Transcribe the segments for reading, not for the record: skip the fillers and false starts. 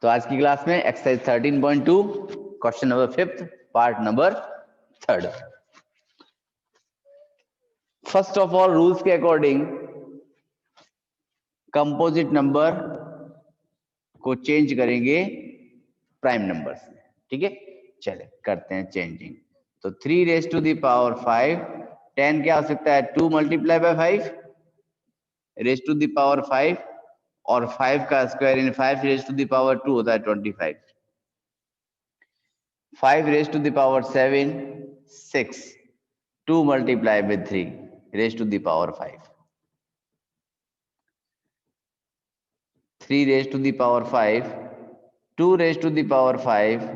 तो आज की क्लास में exercise 13.2 question number 5 part number 3। First of all rules के अकॉर्डिंग कंपोजिट नंबर को चेंज करेंगे प्राइम नंबर से। ठीक है, चले करते हैं चेंजिंग। तो 3 रेज टू द पावर 5, 10 क्या हो सकता है 2 multiply by 5 raise to the power 5, और 5 का square in 5 raise to the power 2 होता है 25। 5 raised to the power 7, 6, 2 multiplied with 3 raised to the power 5. 3 raised to the power 5, 2 raised to the power 5,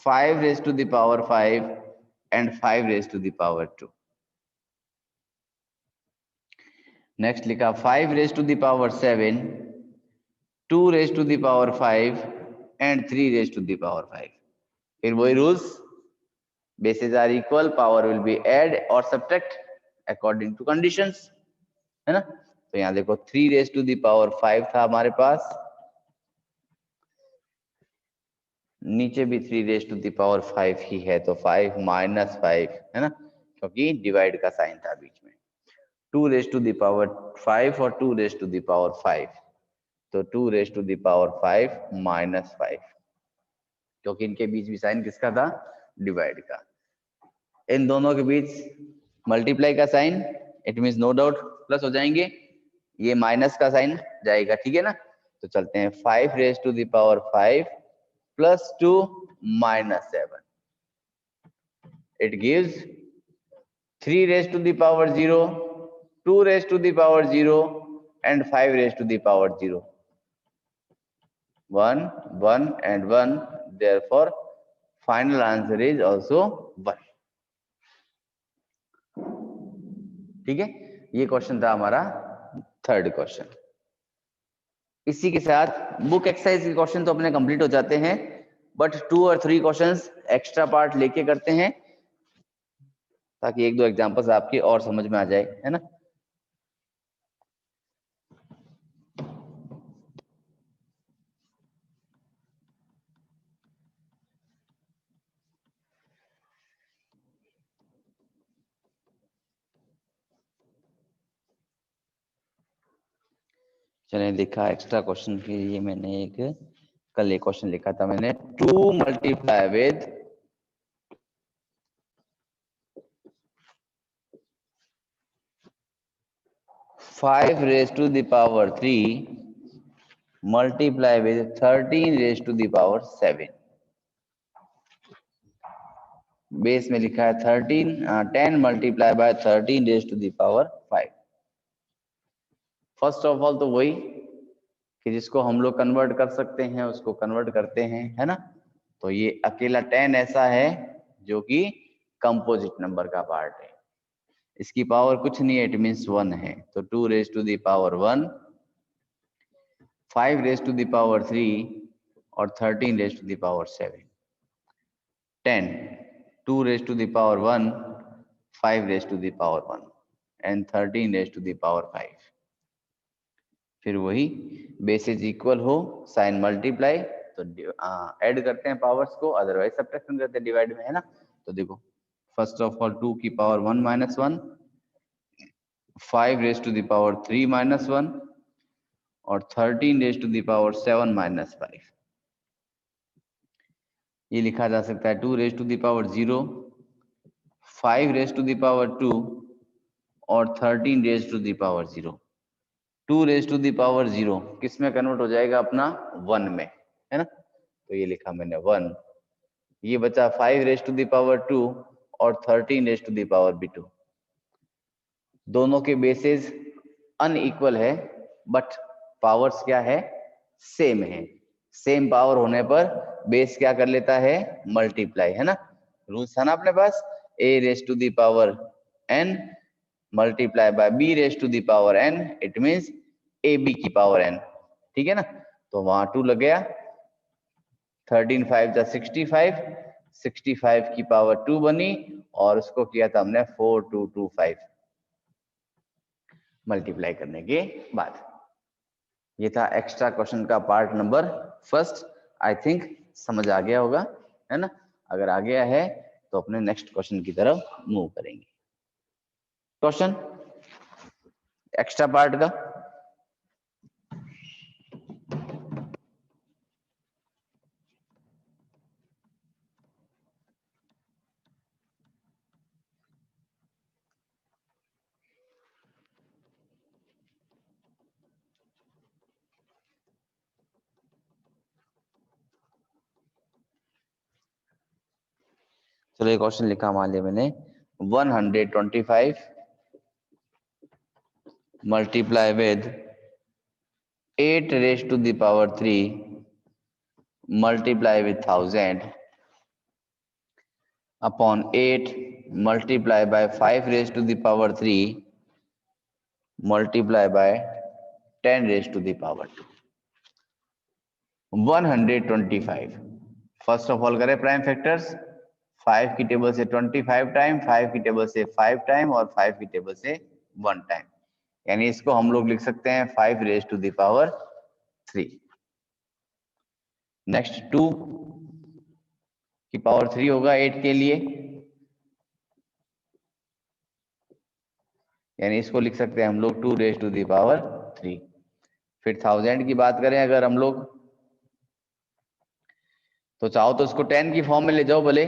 5 raised to the power 5 and 5 raised to the power 2. Next लिखा 5 raised to the power 7, 2 raised to the power 5 and 3 raised to the power 5. फिर वही rules, bases are equal, power will be add or subtract according to conditions, है ना। तो यहाँ देखो 3 raise to the power 5 था हमारे पास, नीचे भी 3 रेज टू दी पावर 5 ही है, तो 5 माइनस 5 है ना, क्योंकि डिवाइड का साइन था बीच में। 2 रेज टू दी पावर 5 और 2 रेज टू दी पावर 5, तो 2 raise to the power 5 minus 5, क्योंकि इनके बीच भी साइन किसका था, डिवाइड का। इन दोनों के बीच मल्टीप्लाई का sign, it means no doubt plus हो जाएंगे, ये माइनस का साइन जाएगा। ठीक है ना, तो चलते हैं 5 raise to the power 5 plus 2 minus 7, it gives 3 raise to the power 0, 2 raise to the power 0 and 5 raise to the power 0, 1 1 and 1, therefore final answer is also 1। ठीक है, ये क्वेश्चन था हमारा थर्ड क्वेश्चन। इसी के साथ बुक एक्सरसाइज के question तो अपने कंप्लीट हो जाते हैं, बट 2 और 3 क्वेश्चंस एक्स्ट्रा पार्ट लेके करते हैं, ताकि 1-2 एग्जांपल्स आपके और समझ में आ जाए, है ना। चलिए, लिखा एक्स्ट्रा क्वेश्चन के लिए मैंने कल एक क्वेश्चन लिखा था मैंने, 2 multiply with 5 raise to the power 3 multiply with 13 raise to the power 7। Base में लिखा है 10 multiply by 13 raise to the power 5। First of all तो वही कि जिसको हम लोग कन्वर्ट कर सकते हैं उसको कन्वर्ट करते हैं, है ना। तो ये अकेला 10 ऐसा है जो कि कंपोजिट नंबर का पार्ट है, इसकी पावर कुछ नहीं है, इट मींस 1 है। तो 2 raise to the power 1, 5 raise to the power 3 और 13 raise to the power 7। 10, 2 raise to the power 1, 5 raise to the power 1 and 13 raise to the power 5। फिर वही बेसिस इक्वल हो, साइन मल्टीप्लाई, तो add करते हैं powers को, otherwise subtraction करते हैं डिवाइड में, है ना। तो देखो फर्स्ट ऑफ ऑल 2 की power 1 minus 1, 5 raise to the power 3 minus 1 और 13 raise to the power 7 minus 5। ये लिखा जा सकता है 2 raise to the power 0, 5 raise to the power 2 और 13 raise to the power 0। 2 raise to the power 0 किस में कन्वर्ट हो जाएगा अपना 1 में, है ना। तो ये लिखा मैंने 1, ये बचा 5 रेज टू द पावर 2 और 13 रेज टू द पावर 2। दोनों के बेसिस अनइक्वल है, बट पावर्स क्या है, सेम है। सेम पावर होने पर बेस क्या कर लेता है, मल्टीप्लाई, है ना। रूल्स था ना अपने पास, a raise to the power n multiply by b raise to the power n, it means ab की पावर n। ठीक है ना, तो वहां 2 लग गया, 13 5 जा 65, 65 की पावर 2 बनी और उसको किया था हमने 4225 मल्टीप्लाई करने के बाद। ये था एक्स्ट्रा क्वेश्चन का part number first. I think समझ आ गया होगा, है ना? अगर आ गया है तो अपने नेक्स्ट क्वेश्चन की तरफ मूव करेंगे। क्वेश्चन एक्स्ट्रा पार्ट का, चलो ये क्वेश्चन लिखा मान लिया मैंने, 125 multiply with 8 raise to the power 3 multiply with 1000 upon 8 multiply by 5 raise to the power 3 multiply by 10 raise to the power 2। 125 first of all करें प्राइम फैक्टर्स, 5 की टेबल से 25 टाइम, 5 की टेबल से 5 टाइम और 5 की टेबल से 1 time, यानी इसको हम लोग लिख सकते हैं 5 raise to the power 3। Next 2 की पावर 3 होगा 8 के लिए, यानी इसको लिख सकते हैं हम लोग 2 रेज टू द पावर 3। फिर 1000 की बात करें अगर हम लोग, तो चाहो तो इसको 10 की फॉर्म में ले जाओ भले,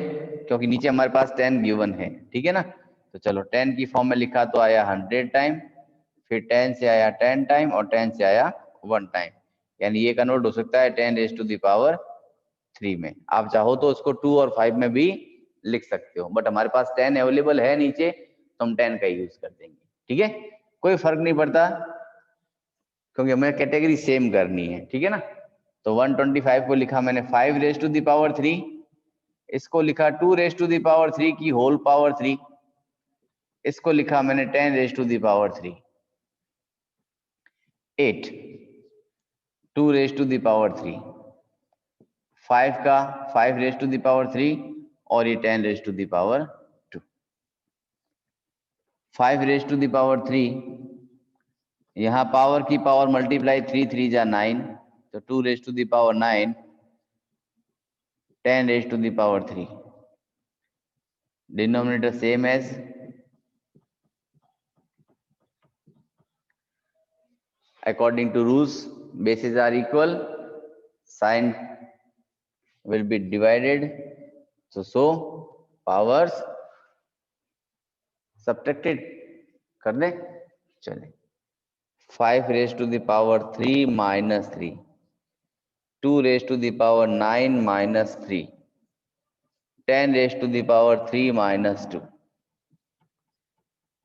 क्योंकि नीचे हमारे पास 10 गिवन है, ठीक है ना? तो चलो 10 की फॉर्म में लिखा तो आया 100 टाइम, फिर 10 से आया 10 टाइम और 10 से आया 1 टाइम, यानी ये कन्वर्ट हो सकता है 10 रेज टू द पावर 3 में। आप चाहो तो उसको 2 और 5 में भी लिख सकते हो, बट हमारे पास 10 अवेलेबल है नीचे तो हम 10 का यूज कर देंगे, ठीक है? कोई फर्क नहीं पड़ता क्योंकि हमें कैटेगरी सेम करनी है, ठीक है ना? तो 125 को लिखा मैंने 5 रेज टू द पावर 3, इसको लिखा 2 रेज टू द पावर 3 की होल पावर 3, इसको लिखा मैंने 10 raise to the power 3। 8 2 raise to the power 3, 5 का 5 रेज टू द पावर 3 और ये 10 raise to the power 2। 5 raise to the power 3, यहाँ पावर की पावर मल्टीप्लाई 3 3 जा 9, तो 2 raise to the power 9, 10 raise to the power 3, denominator same as, according to rules bases are equal, sign will be divided, so powers subtracted कर दें। चले 5 raise to the power 3 minus 3, 2 raise to the power 9 minus 3, 10 raise to the power 3 minus 2,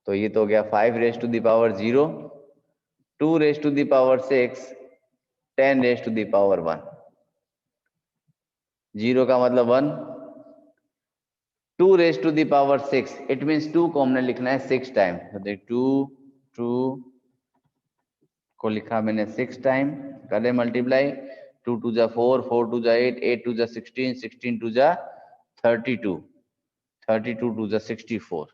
तो ये तो हो गया 5 raise to the power 0, 2 raise to the power 6, 10 raise to the power 1, 0 का मतलब 1, 2 raise to the power 6, it means 2 को हमने लिखना है 6 टाइम, तो देख 2 को लिखा मैंने 6 टाइम, कर मल्टीप्लाई, 2 2 जा 4, 4 2 जा 8, 8 2 जा 16, 16 2 जा 32, 32 2 जा 64,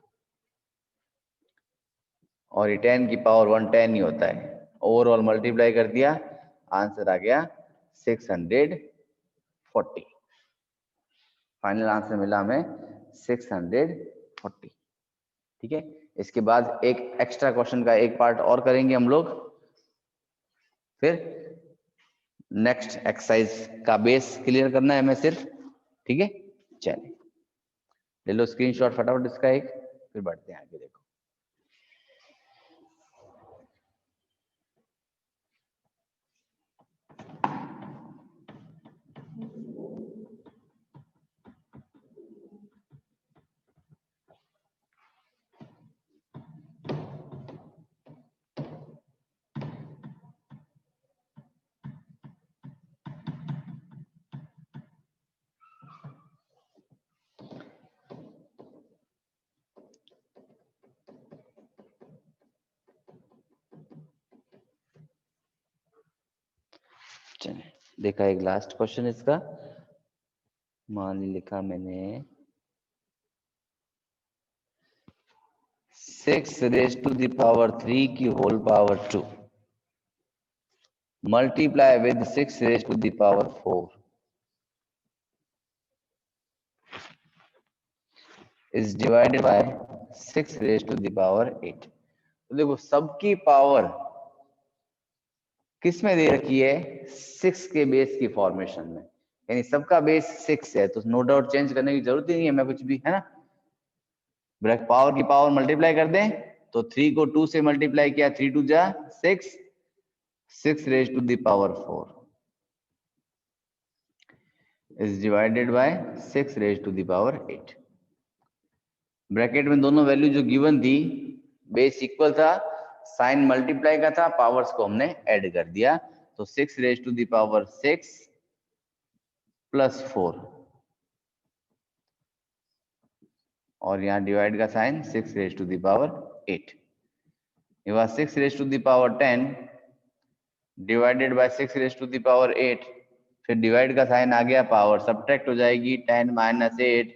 और ये 10 की पावर 1 10 ही होता है। ओवरऑल मल्टीप्लाई कर दिया, आंसर आ गया 640। फाइनल आंसर मिला हमें 640, ठीक है? इसके बाद एक एक्स्ट्रा क्वेश्चन का एक पार्ट और करेंगे हम लोग, फिर नेक्स्ट एक्सरसाइज का बेस क्लियर करना है हमें सिर्फ, ठीक है? चलिए ले लो स्क्रीनशॉट फटाफट इसका एक, फिर बढ़ते हैं आगे। देखो चलिए, देखा एक लास्ट क्वेश्चन इसका, मान लिखा मैंने 6 रेज टू द पावर 3 की whole power 2 multiply with 6 raise to the power 4 is divided by 6 raise to the power 8। तो देखो सबकी पावर किस में दे रखी है, 6 के बेस की फॉर्मेशन में, यानी सबका बेस 6 है, तो नो डाउट चेंज करने की जरूरत ही नहीं है मैं कुछ भी, है ना। ब्रैक पावर की पावर मल्टीप्लाई कर दें तो 3 को 2 से मल्टीप्लाई किया, 3 2 जा 6, 6 raise to the power 4 is divided by 6 raise to the power 8। Bracket में दोनों वैल्यू जो गिवन थी, बेस इक्वल था, साइन मल्टीप्लाई का था, पावर्स को हमने ऐड कर दिया, तो 6 raise to the power 6 plus 4, और यहाँ डिवाइड का sign 6 raise to the power 8। ये बात 6 raise to the power 10 divided by 6 raise to the power 8, फिर डिवाइड का साइन आ गया, पावर सब्ट्रैक्ट हो जाएगी, 10 minus 8,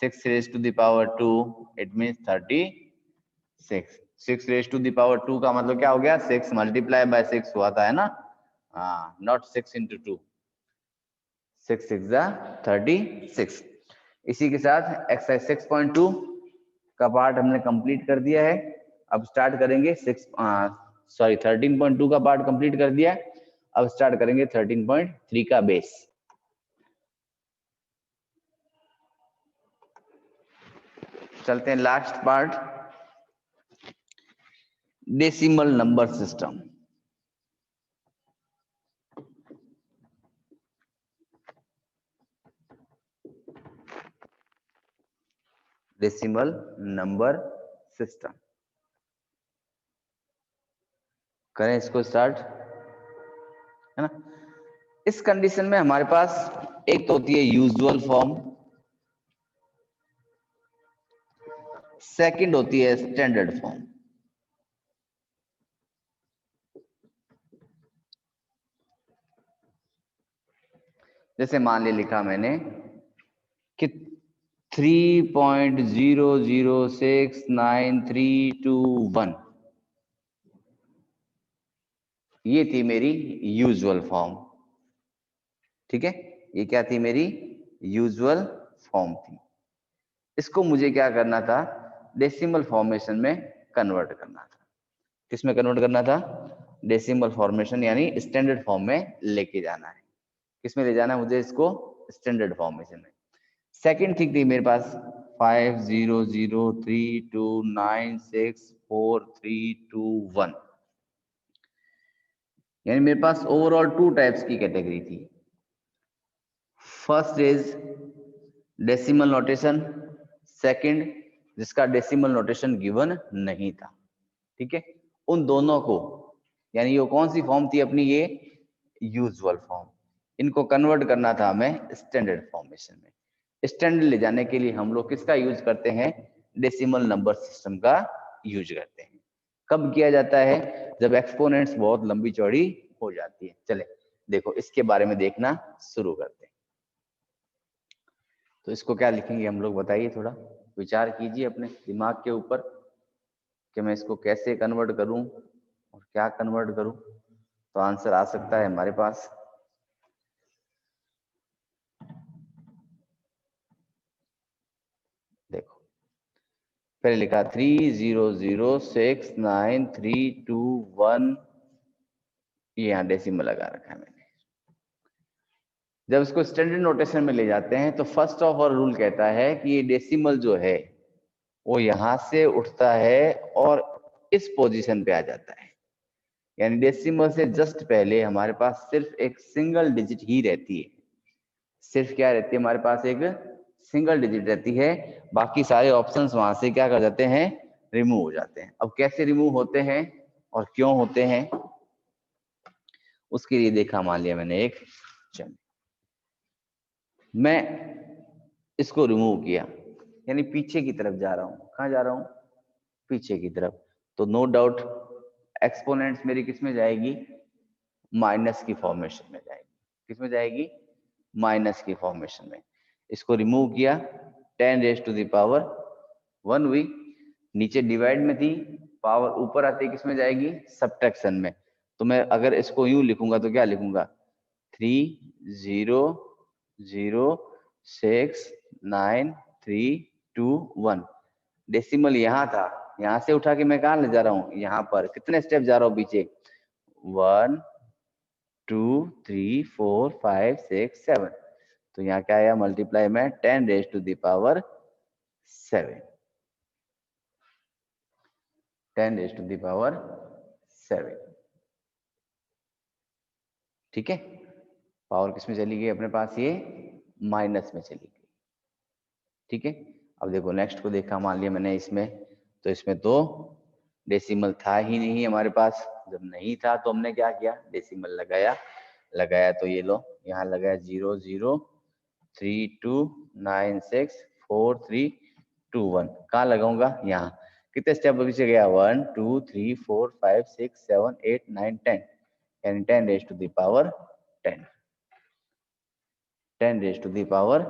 6 raise to the power 2, it means 36। 6 raise to the power 2 का मतलब क्या हो गया, 6 मल्टीप्लाई बाय 6 हुआ था, है ना, हाँ, नॉट 6 इंटू 2, 6 6 जा 36। इसी के साथ एक्सरसाइज 6.2 का पार्ट हमने कंप्लीट कर दिया है। अब स्टार्ट करेंगे 13.2 का पार्ट कंप्लीट कर दिया, अब स्टार्ट करेंगे 13.3 का बेस। चलते हैं last part, decimal number system. Decimal number system करें इसको स्टार्ट, है ना। इस कंडीशन में हमारे पास एक तो होती है यूजुअल फॉर्म, सेकंड होती है स्टैंडर्ड फॉर्म। जैसे मान ले लिखा मैंने कि 3.0069321, ये थी मेरी यूजुअल फॉर्म, ठीक है, ये क्या थी, मेरी यूजुअल फॉर्म थी। इसको मुझे क्या करना था, डेसिमल फॉर्मेशन में कन्वर्ट करना था। किसमें कन्वर्ट करना था, डेसिमल फॉर्मेशन, यानी स्टैंडर्ड फॉर्म में लेके जाना है। किसमें ले जाना है मुझे इसको, स्टैंडर्ड फॉर्मेशन में। सेकंड थिंग थी मेरे पास 50032964321, यानी मेरे पास ओवरऑल 2 टाइप्स की कैटेगरी थी। First is decimal notation, second जिसका डेसिमल नोटेशन गिवन नहीं था, ठीक है। उन दोनों को, यानी ये कौन सी फॉर्म थी अपनी, ये यूजुअल फॉर्म, इनको कन्वर्ट करना था हमें स्टैंडर्ड फॉर्मेशन में। स्टैंडर्ड ले जाने के लिए हम लोग किसका यूज करते हैं, डेसिमल नंबर सिस्टम का यूज करते हैं। कब किया जाता है, जब एक्सपोनेंट्स बहुत लंबी चौड़ी हो जाती है। चले देखो इसके बारे में देखना शुरू करते हैं। तो इसको क्या लिखेंगे हम लोग, बताइए, थोड़ा विचार कीजिए अपने दिमाग के ऊपर कि मैं इसको कैसे कन्वर्ट करूं और क्या कन्वर्ट करूं, तो आंसर आ सकता है हमारे पास। देखो पहले लिखा 3006931, ये यहाँ डेसिमल लगा रखा है मैंने। जब इसको स्टैंडर्ड नोटेशन में ले जाते हैं तो फर्स्ट ऑफ ऑल रूल कहता है कि ये डेसिमल जो है वो यहां से उठता है और इस पोजीशन पे आ जाता है, यानी डेसिमल से जस्ट पहले हमारे पास सिर्फ एक सिंगल डिजिट ही रहती है। सिर्फ क्या रहती है हमारे पास, एक सिंगल डिजिट रहती है, बाकी सारे ऑप्शंस वहां से क्या कर जाते हैं, रिमूव हो जाते हैं। अब कैसे रिमूव होते हैं और क्यों होते हैं, उसके लिए देखा, मान लिया मैंने एक, चल मैं इसको रिमूव किया, यानी पीछे की तरफ जा रहा हूं। कहां जा रहा हूं, पीछे की तरफ, तो नो डाउट एक्सपोनेंट्स मेरी किस में जाएगी, माइनस की फॉर्मेशन में जाएगी। किस में जाएगी, माइनस की फॉर्मेशन में। इसको रिमूव किया, 10 रेज टू द पावर 1 हुई, नीचे डिवाइड में थी, पावर ऊपर आते किस में जाएगी, सब्ट्रैक्शन में। तो मैं अगर इसको यूं लिखूंगा तो क्या लिखूंगा, 30069321, 2 1। डेसिमल यहाँ था, यहाँ से उठा के मैं कहाँ ले जा रहा हूँ, यहाँ पर कितने स्टेप जा रहा हूँ पीछे, 1 2 3 4 5 6 7। तो यहाँ क्या आया, मल्टीप्लाई में 10 raise to the power 7, 10 raise to the power 7। ठीक है, पावर किस में चली गई अपने पास, ये माइनस में चली गई। ठीक है, अब देखो नेक्स्ट को देखा, मान लिया मैंने इसमें, तो इसमें तो डेसिमल था ही नहीं हमारे पास। जब नहीं था तो हमने क्या किया, डेसिमल लगाया तो ये लो यहाँ लगाया 0 0 3 2 9 6 4 3 2 1। कहाँ लगाऊंगा, यहाँ। कितने स्टेप पीछे गया, 1 2 3 4 5 6 7 8 9 10, यानी 10 raise to the power 10, 10 raise to the power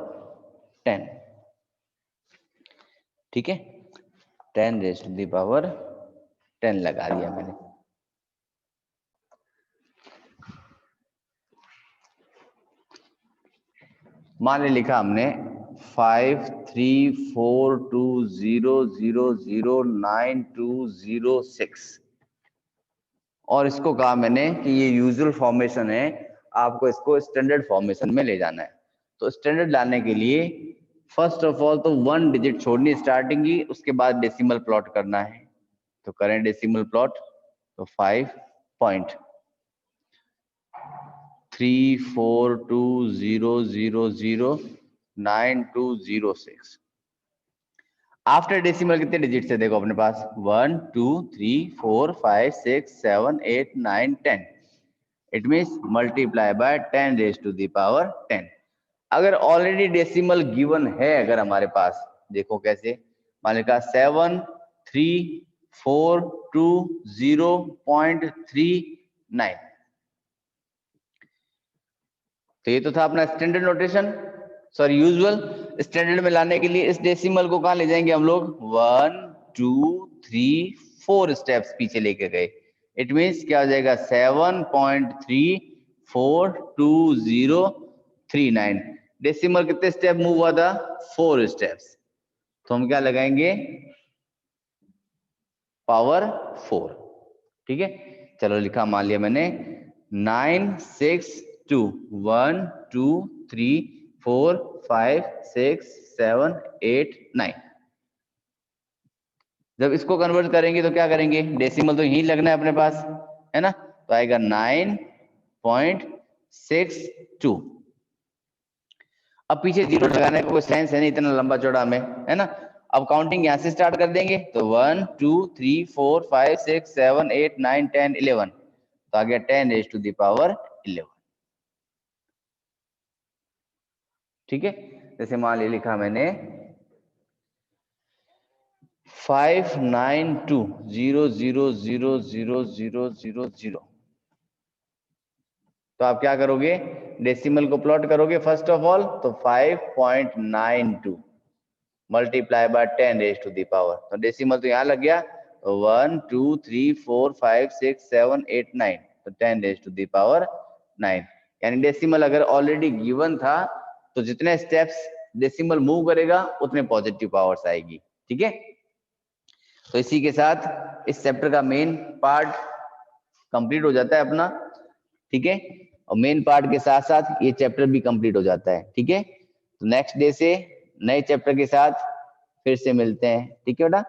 10। ठीक है, 10 रेज टू द पावर 10 लगा दिया मैंने। मान ले लिखा हमने 5 3 4 2 0 0 0 9 2 0 6, और इसको कहा मैंने कि ये यूजुअल फॉर्मेशन है, आपको इसको स्टैंडर्ड फॉर्मेशन में ले जाना है। तो स्टैंडर्ड लाने के लिए फर्स्ट ऑफ ऑल तो 1 डिजिट छोड़नी स्टार्टिंग की, उसके बाद डेसिमल प्लॉट करना है। तो करें डेसिमल प्लॉट, तो 5.3420009 206। आफ्टर डेसिमल कितने डिजिट है, देखो अपने पास 1 2 3 4 5 6 7 8 9 10। It means multiply by 10 raise to the power 10। अगर ऑलरेडी डेसिमल गिवन है अगर हमारे पास, देखो कैसे, मान लिखा 73420.39, तो ये तो था अपना standard notation, sorry usual. Standard में लाने के लिए इस डेसिमल को कहाँ ले जाएंगे हम लोग, 1 2 3 4 स्टेप्स पीछे लेके गए। इट मीन्स क्या हो जाएगा, 7.3420039। डेसिमल कितने स्टेप मूव हुआ था, 4 स्टेप्स। तो हम क्या लगाएंगे, पावर 4। ठीक है, चलो लिखा, मान लिया मैंने 9 6 2 1 2 3 4 5 6 7 8 9। जब इसको कन्वर्ट करेंगे तो क्या करेंगे, डेसिमल तो यही लगना है अपने पास, है ना। तो आएगा 9.62। अब पीछे जीरो लगाने का कोई सेंस है नहीं, इतना लंबा चौड़ा में, है ना। अब काउंटिंग यहाँ से स्टार्ट कर देंगे, तो 1 2 3 4 5 6 7 8 9 10 11। तो आ गया 10 रेज टू द पावर 11। ठीक है, जैसे मान लिया लिखा मैंने 592000000। तो आप क्या करोगे, डेसिमल को प्लॉट करोगे फर्स्ट ऑफ ऑल, तो 5.92 multiply by 10 raise to the power, तो डेसिमल तो यहाँ लग गया, 1 2 3 4 5 6 7 8 9, तो 10 रेज टू द पावर 9। यानी डेसिमल अगर ऑलरेडी गिवन था तो जितने स्टेप्स डेसिमल मूव करेगा उतने पॉजिटिव पावर्स आएगी। ठीक है, तो इसी के साथ इस चैप्टर का मेन पार्ट कंप्लीट हो जाता है अपना। ठीक है, और मेन पार्ट के साथ साथ ये चैप्टर भी कंप्लीट हो जाता है। ठीक है, तो नेक्स्ट डे से नए चैप्टर के साथ फिर से मिलते हैं। ठीक है बेटा।